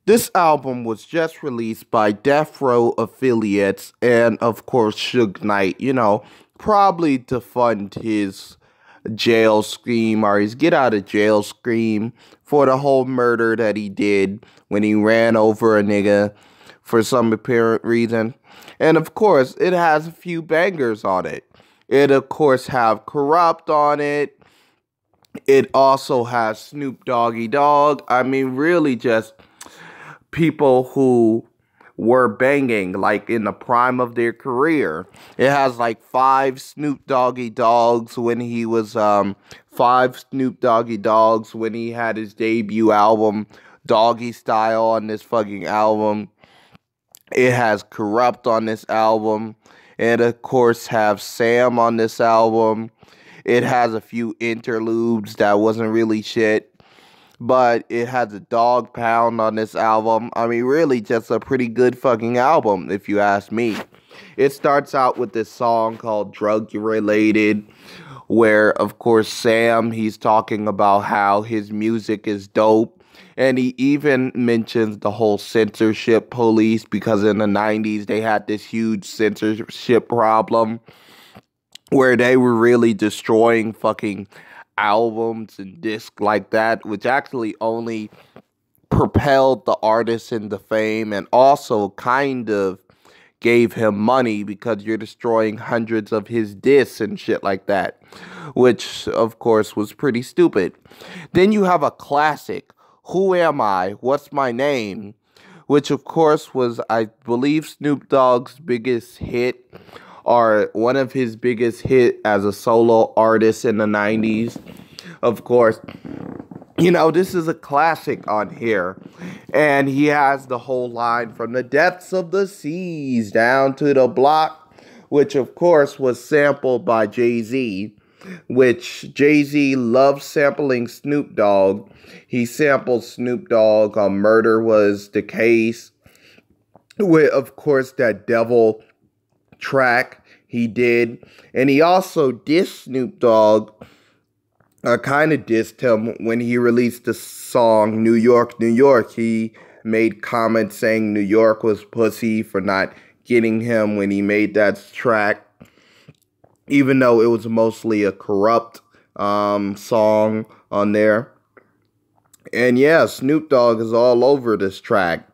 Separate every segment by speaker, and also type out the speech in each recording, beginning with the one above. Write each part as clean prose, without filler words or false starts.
Speaker 1: This album was just released by Death Row affiliates and, of course, Suge Knight, probably to fund his jail scheme or his get out of jail scheme for the whole murder that he did when he ran over a nigga for some apparent reason. And, of course, it has a few bangers on it. It, of course, have Corrupt on it. It also has Snoop Doggy Dogg. I mean, really just people who were banging like in the prime of their career. It has like five Snoop Doggy Doggs when he was five Snoop Doggy Doggs when he had his debut album Doggy Style on this fucking album. It has Corrupt on this album. And of course have Sam on this album. It has a few interludes that wasn't really shit. But it has a Dog Pound on this album. I mean, really just a pretty good fucking album, if you ask me. It starts out with this song called Drug Related, where, of course, Sam, he's talking about how his music is dope. And he even mentions the whole censorship police, because in the 90s, they had this huge censorship problem where they were really destroying fucking albums and discs like that, which actually only propelled the artist into fame and also kind of gave him money because you're destroying hundreds of his discs and shit like that, which of course was pretty stupid. Then you have a classic, Who Am I? What's My Name? Which of course was, I believe, Snoop Dogg's biggest hit, or one of his biggest hit as a solo artist in the 90s. Of course, this is a classic on here. And he has the whole line, from the depths of the seas down to the block, which of course was sampled by Jay-Z, which Jay-Z loves sampling Snoop Dogg. He sampled Snoop Dogg on Murder Was the Case, with, of course, that Devil track he did. And he also dissed Snoop Dogg, kind of dissed him when he released the song New York, New York. He made comments saying New York was pussy for not getting him when he made that track, even though it was mostly a Corrupt song on there. And yeah, Snoop Dogg is all over this track.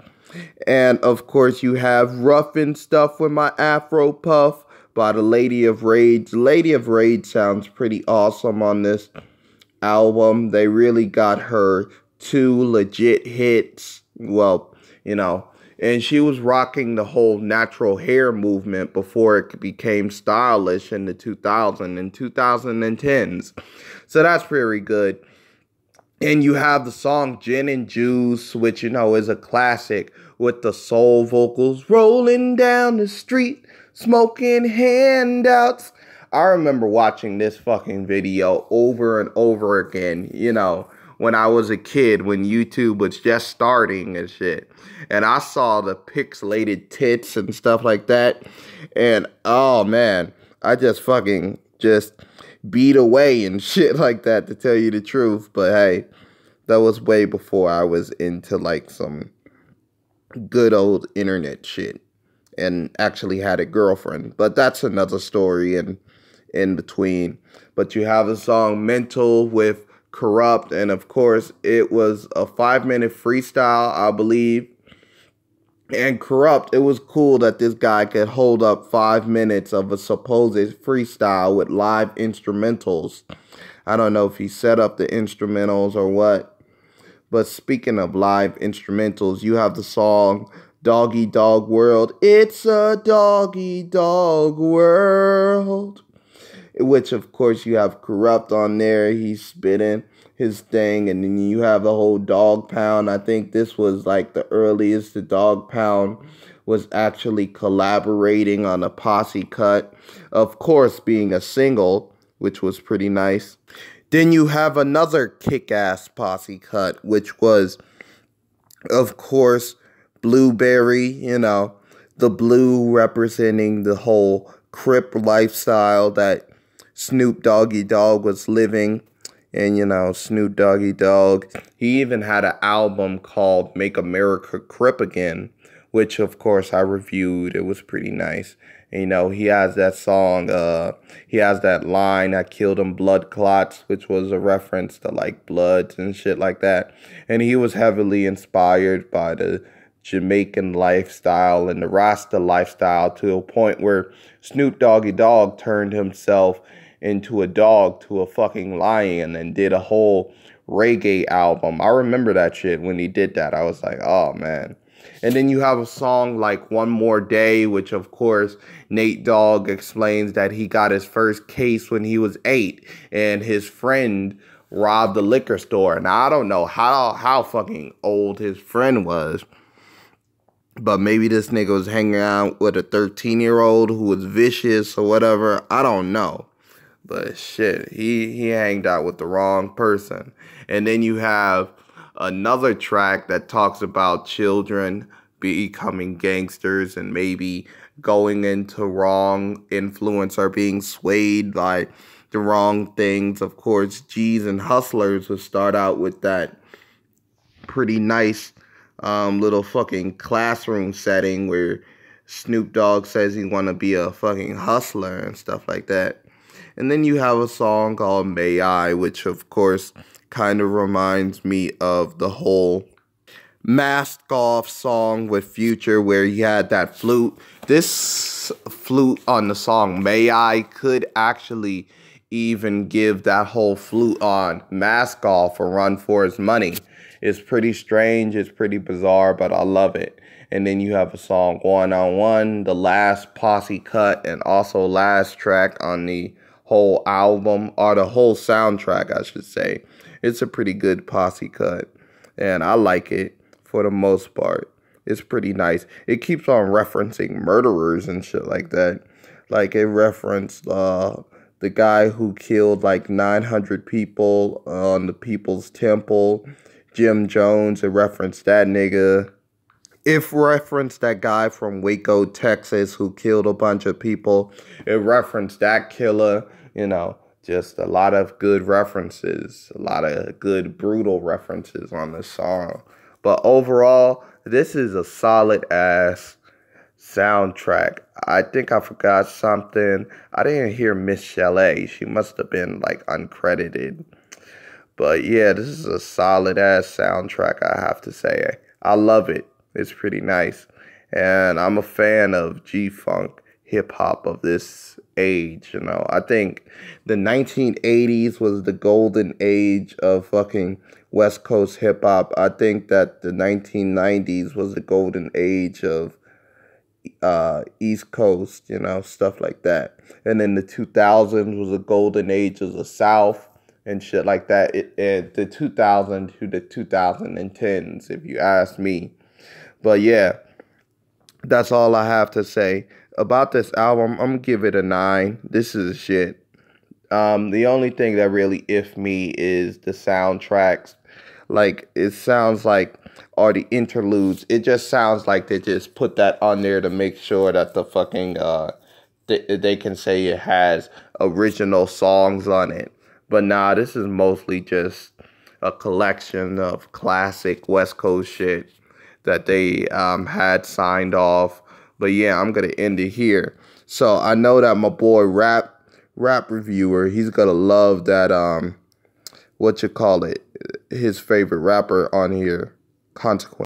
Speaker 1: And of course you have Roughin' Stuff With My Afro Puff by the Lady of Rage. Lady of Rage sounds pretty awesome on this album. They really got her two legit hits. Well, and she was rocking the whole natural hair movement before it became stylish in the 2000s and 2010s. So that's very good. And you have the song Gin and Juice, which, is a classic with the soul vocals. Rolling down the street, smoking handouts. I remember watching this fucking video over and over again, when I was a kid, when YouTube was just starting and shit. And I saw the pixelated tits and stuff like that. And, oh, man, I just beat away and shit like that, to tell you the truth. But hey, that was way before I was into like some good old internet shit and actually had a girlfriend. But that's another story in between. But you have the song Mental with Corrupt, and of course it was a 5-minute freestyle, I believe. And Corrupt, it was cool that this guy could hold up 5 minutes of a supposed freestyle with live instrumentals. I don't know if he set up the instrumentals or what. But speaking of live instrumentals, you have the song Doggy Dog World. It's a doggy dog world. Which, of course, you have Corrupt on there. He's spitting his thing. And then you have the whole Dog Pound. I think this was like the earliest the Dog Pound was actually collaborating on a posse cut. Of course, being a single, which was pretty nice. Then you have another kick-ass posse cut, which was, of course, Blueberry, the blue representing the whole Crip lifestyle that Snoop Doggy Dogg was living And, Snoop Doggy Dogg, he even had an album called Make America Crip Again, which, of course, I reviewed. It was pretty nice. And, he has that song, he has that line, I killed him blood clots, which was a reference to, like, bloods and shit like that. And he was heavily inspired by the Jamaican lifestyle and the Rasta lifestyle to a point where Snoop Doggy Dogg turned himself into a dog to a fucking lion and did a whole reggae album. I remember that shit when he did that. I was like, oh man. And then you have a song like One More Day, which of course Nate Dogg explains that he got his first case when he was 8 and his friend robbed the liquor store. Now I don't know how fucking old his friend was, but maybe this nigga was hanging out with a 13-year-old who was vicious or whatever. I don't know. But shit, he hanged out with the wrong person. And then you have another track that talks about children becoming gangsters and maybe going into wrong influence or being swayed by the wrong things. Of course, G's and Hustlers would start out with that pretty nice little fucking classroom setting where Snoop Dogg says he want to be a fucking hustler and stuff like that. And then you have a song called May I, which of course kind of reminds me of the whole Mask Off song with Future where he had that flute. This flute on the song May I could actually even give that whole flute on Mask Off a run for his money. It's pretty strange, it's pretty bizarre, but I love it. And then you have a song One on One, the last posse cut, and also last track on the whole album, or the whole soundtrack, I should say. It's a pretty good posse cut, and I like it for the most part. It's pretty nice. It keeps on referencing murderers and shit like that. Like, it referenced the guy who killed like 900 people on the People's Temple, Jim Jones. It referenced that nigga. It referenced that guy from Waco, Texas, who killed a bunch of people. It referenced that killer, just a lot of good references, a lot of good brutal references on this song. But overall, this is a solid-ass soundtrack. I think I forgot something. I didn't hear Miss Chalet. She must have been, like, uncredited. But yeah, this is a solid-ass soundtrack, I have to say. I love it. It's pretty nice. And I'm a fan of G-Funk hip-hop of this age, I think the 1980s was the golden age of fucking West Coast hip-hop. I think that the 1990s was the golden age of East Coast, stuff like that. And then the 2000s was the golden age of the South and shit like that. The 2000 to the 2010s, if you ask me. But yeah, that's all I have to say about this album. I'm gonna give it a 9. This is shit. The only thing that really iffed me is the soundtracks. Like, it sounds like, or the interludes, it just sounds like they just put that on there to make sure that the fucking, they can say it has original songs on it. But nah, this is mostly just a collection of classic West Coast shit that they had signed off. But yeah, I'm gonna end it here. So I know that my boy rap reviewer, he's gonna love that his favorite rapper on here, Consequence.